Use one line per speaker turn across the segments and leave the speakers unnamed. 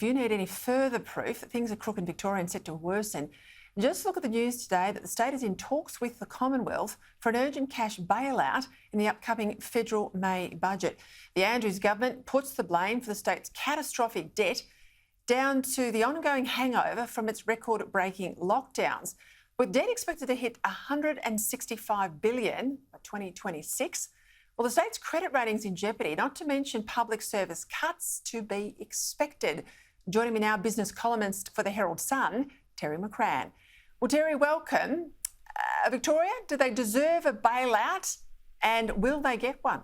if you need any further proof that things are crook in Victoria and set to worsen, just look at the news today that the state is in talks with the Commonwealth for an urgent cash bailout in the upcoming federal May budget. The Andrews government puts the blame for the state's catastrophic debt down to the ongoing hangover from its record-breaking lockdowns. With debt expected to hit $165 billion by 2026, well, the state's credit rating's in jeopardy, not to mention public service cuts to be expected. Joining me now, business columnist for the Herald Sun, Terry McCrann. Well, Terry, welcome. Victoria, do they deserve a bailout and will they get one?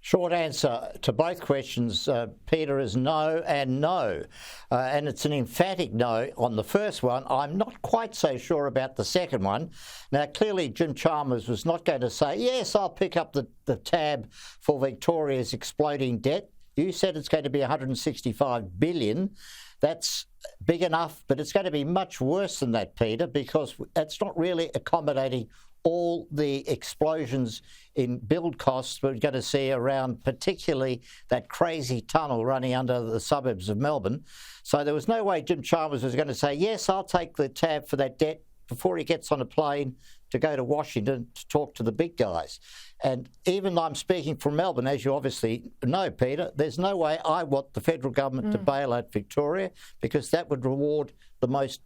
Short answer to both questions, Peter, is no and no. And it's an emphatic no on the first one. I'm not quite so sure about the second one. Now, clearly, Jim Chalmers was not going to say, yes, I'll pick up the tab for Victoria's exploding debt. You said it's going to be $165 billion. That's big enough, but it's going to be much worse than that, Peter, because it's not really accommodating all the explosions in build costs we're going to see around, particularly that crazy tunnel running under the suburbs of Melbourne. So there was no way Jim Chalmers was going to say, yes, I'll take the tab for that debt before he gets on a plane to go to Washington to talk to the big guys. And even though I'm speaking from Melbourne, as you obviously know, Peter, there's no way I want the federal government to bail out Victoria, because that would reward the most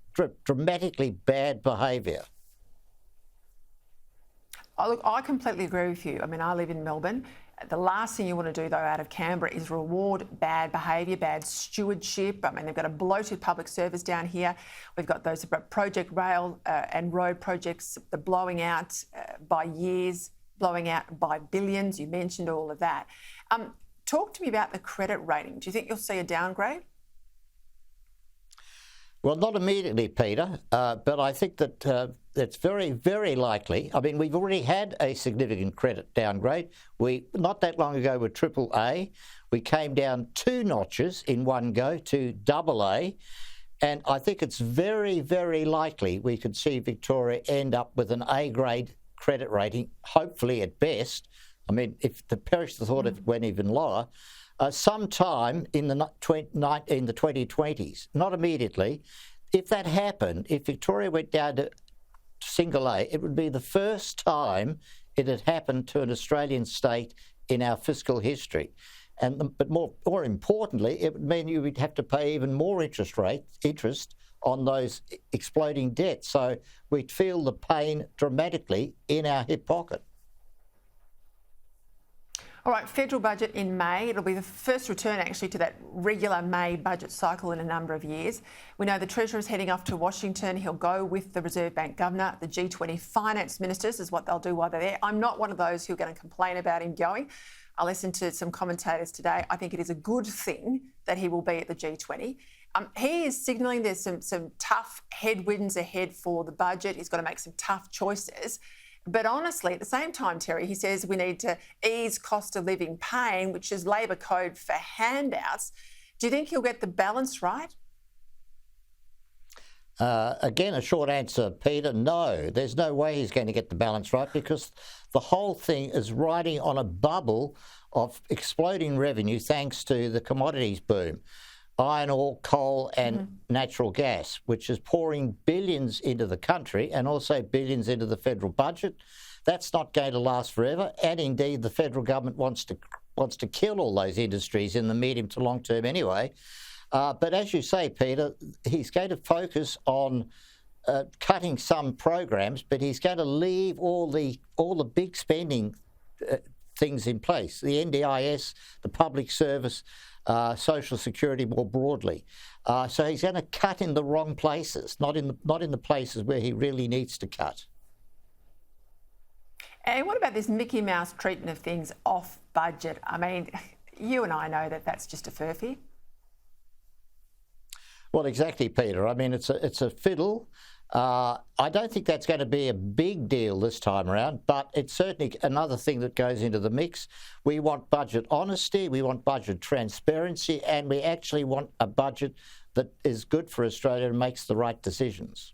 dramatically bad behaviour.
Oh, look, I completely agree with you. I mean, I live in Melbourne. The last thing you want to do, though, out of Canberra is reward bad behaviour, bad stewardship. I mean, they've got a bloated public service down here. We've got those project rail and road projects, the blowing out by years, blowing out by billions. You mentioned all of that. Talk to me about the credit rating. Do you think you'll see a downgrade?
Well, not immediately, Peter, but I think that it's very, very likely. I mean, we've already had a significant credit downgrade. Not that long ago with AAA, we came down 2 notches in one go to AA, and I think it's very, very likely we could see Victoria end up with an A-grade credit rating, hopefully at best. I mean, if the perish the thought it went even lower, sometime in the 2020s, not immediately. If that happened, if Victoria went down to single A, it would be the first time it had happened to an Australian state in our fiscal history. But more importantly, it would mean you would have to pay even more interest on those exploding debts. So we'd feel the pain dramatically in our hip pocket.
All right, federal budget in May. It'll be the first return actually to that regular May budget cycle in a number of years. We know the Treasurer is heading off to Washington. He'll go with the Reserve Bank Governor, the G20 finance ministers is what they'll do while they're there. I'm not one of those who are going to complain about him going. I listened to some commentators today. I think it is a good thing that he will be at the G20. He is signalling there's some tough headwinds ahead for the budget. He's got to make some tough choices. But honestly, at the same time, Terry, he says we need to ease cost of living pain, which is Labor code for handouts. Do you think he'll get the balance right?
Again, a short answer, Peter, no. There's no way he's going to get the balance right, because the whole thing is riding on a bubble of exploding revenue thanks to the commodities boom. Iron ore, coal and natural gas, which is pouring billions into the country and also billions into the federal budget. That's not going to last forever. And indeed, the federal government wants to kill all those industries in the medium to long term anyway. But as you say, Peter, he's going to focus on cutting some programs, but he's going to leave all the big spending things in place, the NDIS, the public service, social security more broadly. So he's going to cut in the wrong places, not in the places where he really needs to cut.
And what about this Mickey Mouse treatment of things off budget? I mean, you and I know that that's just a furphy.
Well, exactly, Peter. I mean, it's a fiddle. I don't think that's going to be a big deal this time around, but it's certainly another thing that goes into the mix. We want budget honesty, we want budget transparency, and we actually want a budget that is good for Australia and makes the right decisions.